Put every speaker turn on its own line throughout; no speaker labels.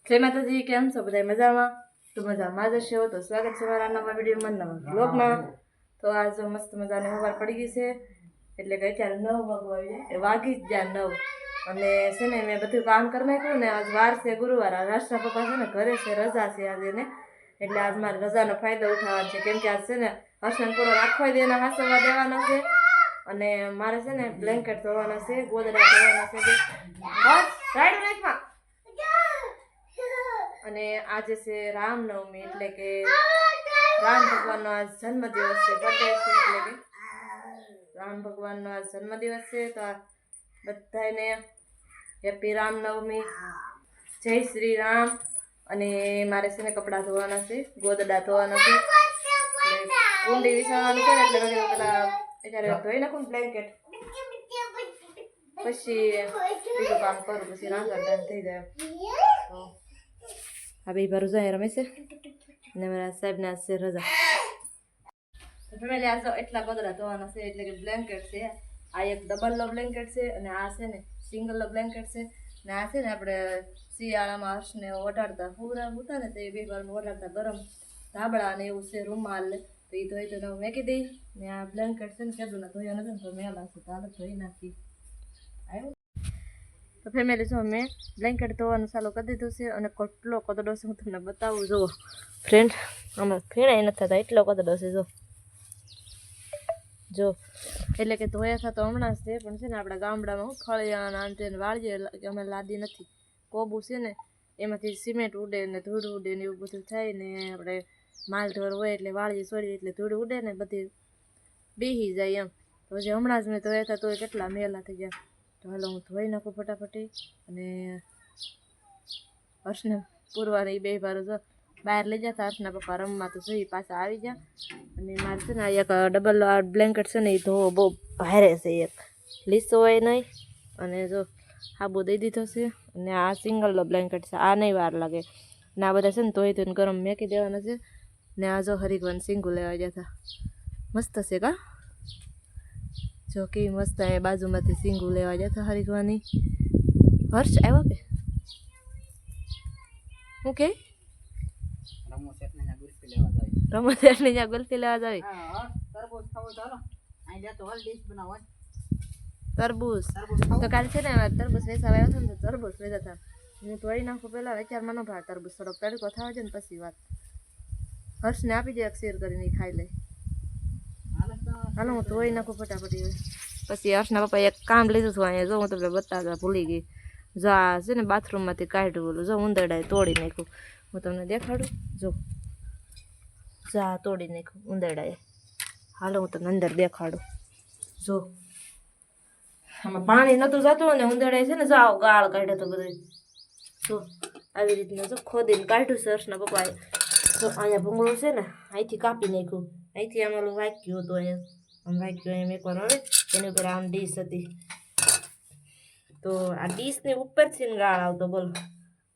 જય માતાજી, કેમ છો બધા? મજામાં? તો મજામાં જ હશો. તો સ્વાગત છે મારા નવા વિડીયોમાં, નવા બ્લોગમાં. તો આજ મસ્ત મજાની સવાર પડી ગઈ છે, એટલે કે અત્યારે 9 વાગી જ ગયા 9. અને છે ને મેં બધું કામ કરી નાખ્યું ને. આજ વાર છે ગુરુવાર. આ હર્ષના પપ્પા છે ને ઘરે છે, રજા છે આજે ને, એટલે આજ મારે રજાનો ફાયદો ઉઠાવવાનો છે. કેમ કે આજ છે ને હર્ષને પૂરો આખો દેના હાસવા દેવાનો છે, અને મારે છે ને બ્લેન્કેટ ધોવાના છે, ગોદડા ધોવાના છે. રાઈડ નાખવા. અને આજે છે રામનવમી, એટલે કે રામ ભગવાનનો આજ જન્મદિવસ છે, બર્થડે છે, એટલે કે રામ ભગવાનનો આજ જન્મદિવસ છે. તો આ બધાને હેપી રામનવમી, જય શ્રી રામ. અને મારે છે ને કપડાં ધોવાના છે, ગોદડા ધોવાના છે, એટલે કુંડી વિસાવાનું છે, એટલે મેં પેલા અત્યારે ધોઈ નાખું બ્લેન્કેટ, પછી બીજું કામ કરું, પછી રાંધવા ટાઈમ થઈ જાય. તો આ બે ભરોસા રમે છે ને મારા સાહેબને આજ છે રજા. ફેમિલી આજ એટલા ગોદડા ધોવાના છે, એટલે કે બ્લેન્કેટ છે. આ એક ડબલનો બ્લેન્કેટ છે, અને આ છે ને સિંગલનો બ્લેન્કેટ છે. ને આ છે ને આપણે શિયાળામાં હર્ષને ઓઢાડતા પૂરા હતા ને, તો એ બે વારમાં ઓઢાડતા ગરમ ધાબળા ને એવું છે, રૂમાલ તો એ ધોઈ તો મેકી દઈ. ને આ બ્લેન્કેટ છે ને કેદું ધોયા નથી ને, તો મેલા છે, તો હાલ ધોઈ નાખી. આવ્યું તો ફેમિલી જો મેં બ્લેન્કેટ ધોવાનું ચાલુ કરી દીધું છે, અને કેટલો કદડો છે હું તમને બતાવું. જુઓ ફ્રેન્ડ, આમાં ફેણાઈ નથી થતા, એટલો કદડો છે. જો એટલે કે ધોયા થતા હમણાં જ છે, પણ છે ને આપણા ગામડામાં હું ફળિયાના અંતે વાળીએ કે અમે લાદી નથી, કોબું છે ને એમાંથી સિમેન્ટ ઉડે ને ધૂળ ઉડે ને એવું બધું થાય ને, આપણે માલ ઢોર હોય એટલે વાળીએ છોડીએ એટલે ધૂળ ઉડે ને બધી બેસી જાય એમ. તો હજી હમણાં જ મેં ધોયા હતા, તો કેટલા મેલા થઈ ગયા. તો હાલો હું ધોઈ નાખું ફટાફટી. અને હર્ષને પૂરવાને બે વાર બહાર લઈ જતા હર્ષના પપ્પા રમવા, તો જોઈ પાછા આવી ગયા. અને મારે છે ને એક ડબલ બ્લેન્કેટ છે ને એ ધોવો બહુ ભારે છે, એક લીસો હોય નહીં. અને જો હાબુ દઈ દીધો છે, અને આ સિંગલનો બ્લેન્કેટ છે, આ નહીં વાર લાગે. ને આ બધા છે ને ધોઈ ધોઈને ગરમ મેકી દેવાના છે. ને આ જો હરિકવાન સિંગુ લેવા ગયા હતા, મસ્ત છે કા. જો કેવી મસ્ત એ બાજુમાંથી સિંગુ લેવા ગયા હતા હરિકવાની. હર્ષ આવ્યો કે હું કે રમો શેઠને ત્યાં ગુલ્ફી લેવા જાવી. તરબૂચ તો કાલ છે ને તરબૂચ વેચવા આવ્યો હતો ને, તો તરબૂચ વેચતા હતા. હું ધોઈ નાખું પહેલાં, વિચારમાં ન ભાવે તરબૂચ, થોડો તડકો થવા છે ને પછી વાત. હર્ષને આપી દે એક શેર કરીને ખાઈ લે. હાલો હું ધોઈ નાખું ફટાફટી. પછી હર્ષના પપ્પા એક કામ લીધું હતું અહીંયા, જો હું તમને બતાવતા ભૂલી ગઈ. જો આ છે ને બાથરૂમમાંથી કાઢ્યું બોલું, જો ઉંદરડાએ તોડી નાખ્યું. હું તમને દેખાડું, જો જા તોડી નાખ્યું ઉંદરડાએ. હાલો હું તમને અંદર દેખાડું. જો આમાં પાણી નહોતું જતું, અને ઉંદરડાએ છે ને જાઓ ગાળ કાઢ્યો તો બધું. જો આવી રીતના જો ખોદીને કાઢ્યું છે હર્ષના પપ્પાએ. તો અહીંયા ભૂંગળું છે ને અહીંથી કાપી નાખ્યું, અહીંથી આમ ઓલું વાગ્યું હતું, અહીંયા આમ વાગ્યું. એમ એકવાર હવે એની ઉપર આમ ડીશ હતી, તો આ ડીશની ઉપરથી ને ગાળ આવતો, બોલો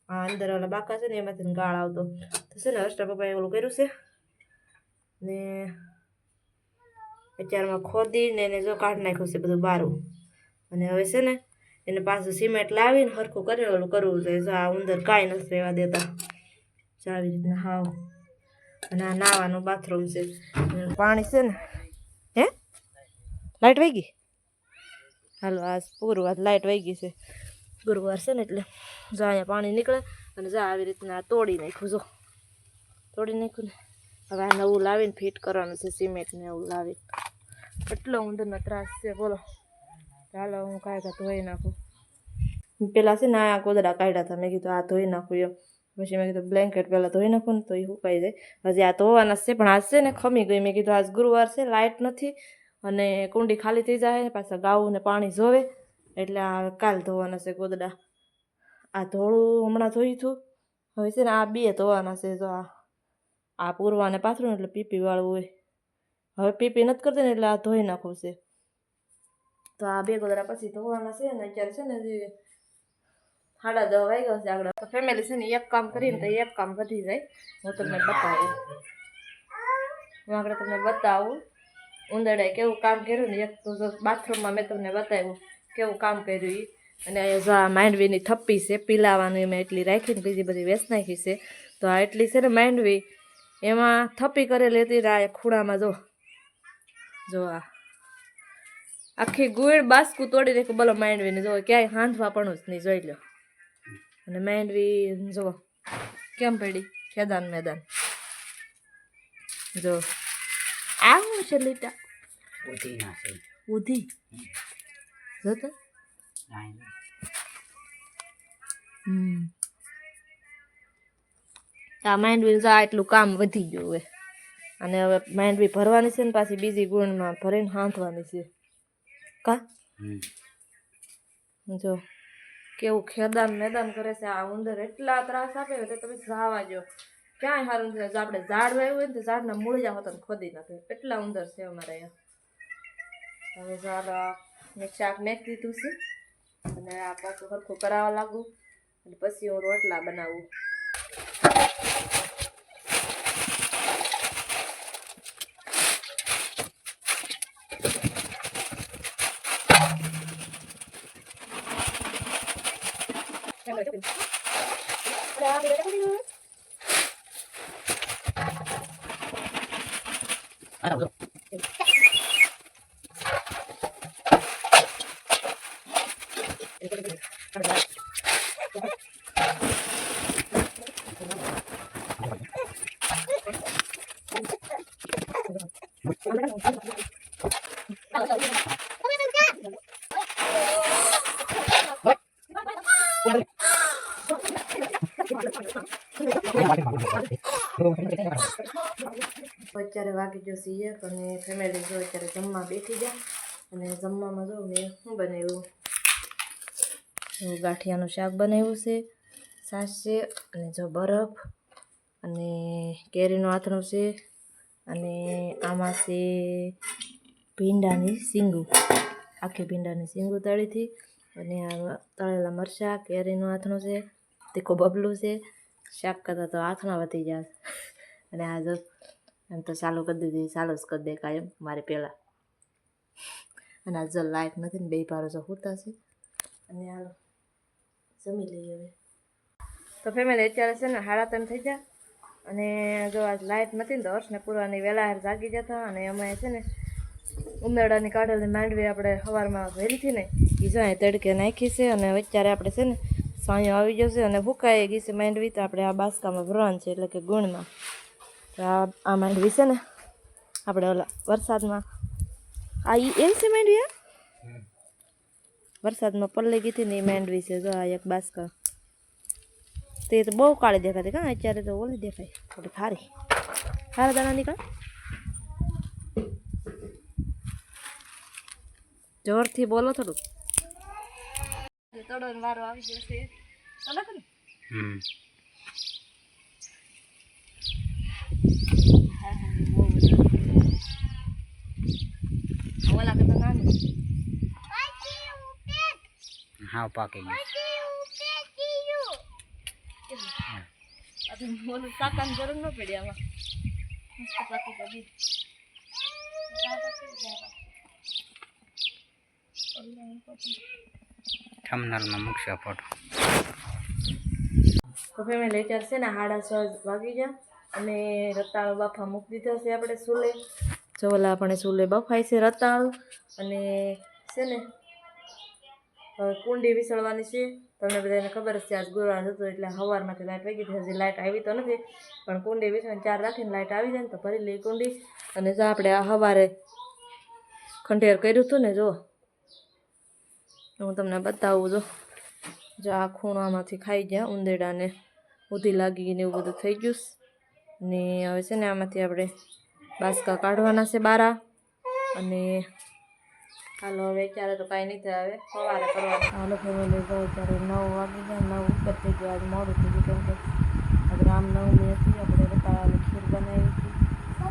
આ અંદર ઓલા બાકા છે ને એમાંથી ગાળ આવતો. તો છે ને હર્ષના પપ્પાએ ઓલું કર્યું છે ને અત્યારમાં ખોદીને એને જો કાઢી નાખ્યું છે બધું બારું. અને હવે છે ને એને પાછું સિમેન્ટ લાવીને હરખું કરીને ઓલું કરવું જોઈએ. જો આ ઉંદર કાંઈ નથી રહેવા દેતા, જો આવી રીતના હાવ. અને આ નાવાનું બાથરૂમ છે, પાણી છે ને. હે લાઈટ વહી ગઈ? હાલો આ પૂરું વાત લાઈટ વહી ગઈ છે, ગુરુવાર છે ને એટલે. જો અહીંયા પાણી નીકળે, અને જો આવી રીતના તોડી નાખ્યું, જો તોડી નાખ્યું ને. હવે આ નવું લાવીને ફિટ કરવાનું છે, સિમેન્ટને એવું લાવી. એટલો ઉંદરનો ત્રાસ છે બોલો. ચાલો હું કાંઈ ધોઈ નાખું. પેલા છે ને આ ગોદડા કાઢ્યા હતા, મેં કીધું આ ધોઈ નાખું એમ. પછી મેં કીધું બ્લેન્કેટ પહેલાં ધોઈ નાખું ને તો એ સુકાઈ જાય. હજી આ ધોવાના છે, પણ આજ છે ને ખમી ગઈ. મેં કીધું આજ ગુરુવાર છે, લાઇટ નથી, અને કુંડી ખાલી થઈ જાય, પાછા ગાવું ને પાણી જોવે, એટલે આ કાલ ધોવાના છે ગોદડા. આ ધોળું હમણાં ધોઈ હતું, હવે છે ને આ બે ધોવાના છે. જો આ પૂરવાને પાથરું એટલે પીપી વાળું હોય. હવે પીપી નથી કરતી ને એટલે આ ધોઈ નાખવું છે. તો આ બે ગોદડા પછી ધોવાના છે ને. અત્યારે છે ને જે 10:30 વાગ્યા છે આગળ. તો ફેમિલી છે ને એક કામ કરીને તો એક કામ વધી જાય. હું તમને બતાવું, હું આગળ તમને બતાવું ઉંદરડાએ કેવું કામ કર્યું ને. એક તો બાથરૂમમાં મેં તમને બતાવ્યું કેવું કામ કર્યું. અને અહીંયા જો આ માંડવીની થપ્પી છે પીલાવાની મેં એટલી રાખીને બીજી બધી વેચ નાખી છે. તો આ એટલી છે ને માંડવી એમાં થપ્પી કરેલી હતી. આ ખૂણામાં જો આ આખી ગુળ બાસ્કું તોડી નાખ્યું બોલો માંડવીને. જો ક્યાંય હાંધવા પણ જ નહીં, જોઈ લો. અને માંડવી જો કેમ પડી ખેદાન મેદાન. જો આ શું છે લીટા ઉધી જો તો આ માંડવી આ એટલું કામ વધી ગયું હોય. અને હવે માંડવી ભરવાની છે ને પાછી બીજી ગુણમાં ભરીને હાંધવાની છે. કા જો કેવું ખેદાન મેદાન કરે છે. આ ઉંદર એટલા ત્રાસ આપે તો તમે જાવા જો ક્યાંય સારું નથી. આપણે ઝાડ વાવ્યું હોય ને તો ઝાડના મૂળિયા હોતા ખોદી નાખે એટલા ઉંદર છે અમારે અહીંયા. હવે ઝાડ મેં શાક નાખી દીધું છે અને આ પાછું સરખું કરાવવા લાગુ અને પછી હું રોટલા બનાવું. અત્યારે વાગી ગયો છીએ અને ફેમિલી જો અત્યારે જમવા બેઠી ગયા. અને જમવામાં જો મેં શું બનાવ્યું, ગાંઠિયાનું શાક બનાવ્યું છે, છાશ છે અને જો બરફ અને કેરીનું આથણું છે અને આમાં છે ભીંડાની સીંગું, આખી ભીંડાની સીંગું તળીથી અને આ તળેલા મરચાં, કેરીનું આથણું છે, તીખું બબલું છે. શાક કરતાં તો આથણા વધી જાય. અને આ જો એમ તો ચાલુ કરી દીધી, ચાલુ જ કરી દે કાયમ મારે પહેલાં. અને આ જો લાઇટ નથી ને બે ભારો જો હોતા છે. અને હાલો જમી લઈએ હવે. તો ફેમિલી અત્યારે છે ને 3:30 થઈ જાય. અને જો આજ લાઇટ નથી ને તો હર્ષને પૂરવાની વહેલા જાગી જતા. અને અમે છે ને ઉંદરડાની કાઢેલી માંડવી આપણે સવારમાં ભરીથી ને એ જો અહીં તડકે નાખી છે. અને અત્યારે આપણે છે ને સાંયો આવી જશે અને ફૂંકાઈ ગઈ છે માંડવી. તો આપણે આ બાસકામાં ભરવાનું છે એટલે કે ગુણમાં. તો આ માંડવી છે ને આપણે ઓલા વરસાદમાં આ એમ છે માંડવી, વરસાદમાં પલ્લી ગઈ હતી ને એ માંડવી છે. જો આ એક બાસકા તે તો બહુ કાળી દેખાતી. કાં અત્યારે તો ઓલી દેખાય થોડી ખારી ખારા દાણા નીકળે. જોરથી બોલો થોડું. તળવાનો વારો આવી જશે. ચાલો કરું ઓલા કરતા નાનું
હા પાકી
ગયું. ઓલું શાકાની જરૂર ન પડી આમાં. મસ્ત પાકી ગઈ.
થંબનેલમાં મૂકશે ફોટો.
તો ફેમિલી અત્યારે છે ને 6:30 વાગી ગયા અને રતાળો બાફા મૂકી દીધો છે આપણે ચૂલે. જો ઓલા આપણે ચૂલે બફાય છે રતાળું. અને છે ને હવે કુંડી વિસળવાની છે. તમને બધાને ખબર જ છે આજ ગુરુવાર હતો એટલે સવારમાંથી લાઇટ વહી ગઈ હતી. હજી લાઇટ આવી તો નથી પણ કુંડી વિસળીને 4 રાખીને લાઇટ આવી જાય ને તો ભરી લઈ કુંડી. અને જો આપણે આ સવારે ખંડેર કર્યું હતું ને, જો હું તમને બતાવું. જો આ ખૂણામાંથી ખાઈ ગયા ઉંદેડાને ઉધી લાગી ગઈને એવું બધું થઈ ગયું. ને હવે છે ને આમાંથી આપણે બાસકા કાઢવાના છે બારા. અને હાલો હવે અત્યારે તો કાંઈ નહીં થાય, હવે સવારે કરવાનું. હાલો ફેમિલી જો અત્યારે 9 વાગી ગયા, 9 ઉપર થઈ ગયું. આજે મોડું થઈ ગયું કેમ કે આજે રામનવમી હતી. આપણે રતાળાની ખીર બનાવી હતી.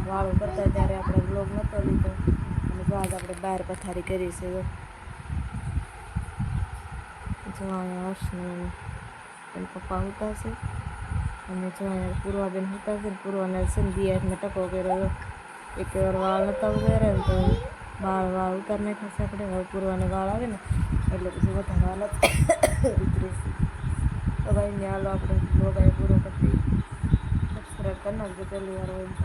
વાળું કરતા ત્યારે આપણે બ્લોગ નહોતો લીધો. અને જો આજ આપણે બહાર પથારી કરી છે. જો અહીંયા હર્ષને એના પપ્પા હોતા છે. અને જો અહીંયા પૂર્વાબેન હોતા છે ને પૂર્વાને છે ને દિયાને ટકો કર્યો. એક વાર વાળ નહોતા ઉગાડ્યા ને તો વાળ ઉતારી નાખ્યા છે આપણે. હવે પૂર્વાને વાળ આવે ને એટલે પછી વધારે હાલત ઉતરેશે. તો ભાઈ ને હાલો આપણે બ્લોગ પૂરો કરી દઈએ. સબસ્ક્રાઈબ કરી નાખજો પહેલી વાર હોય તો.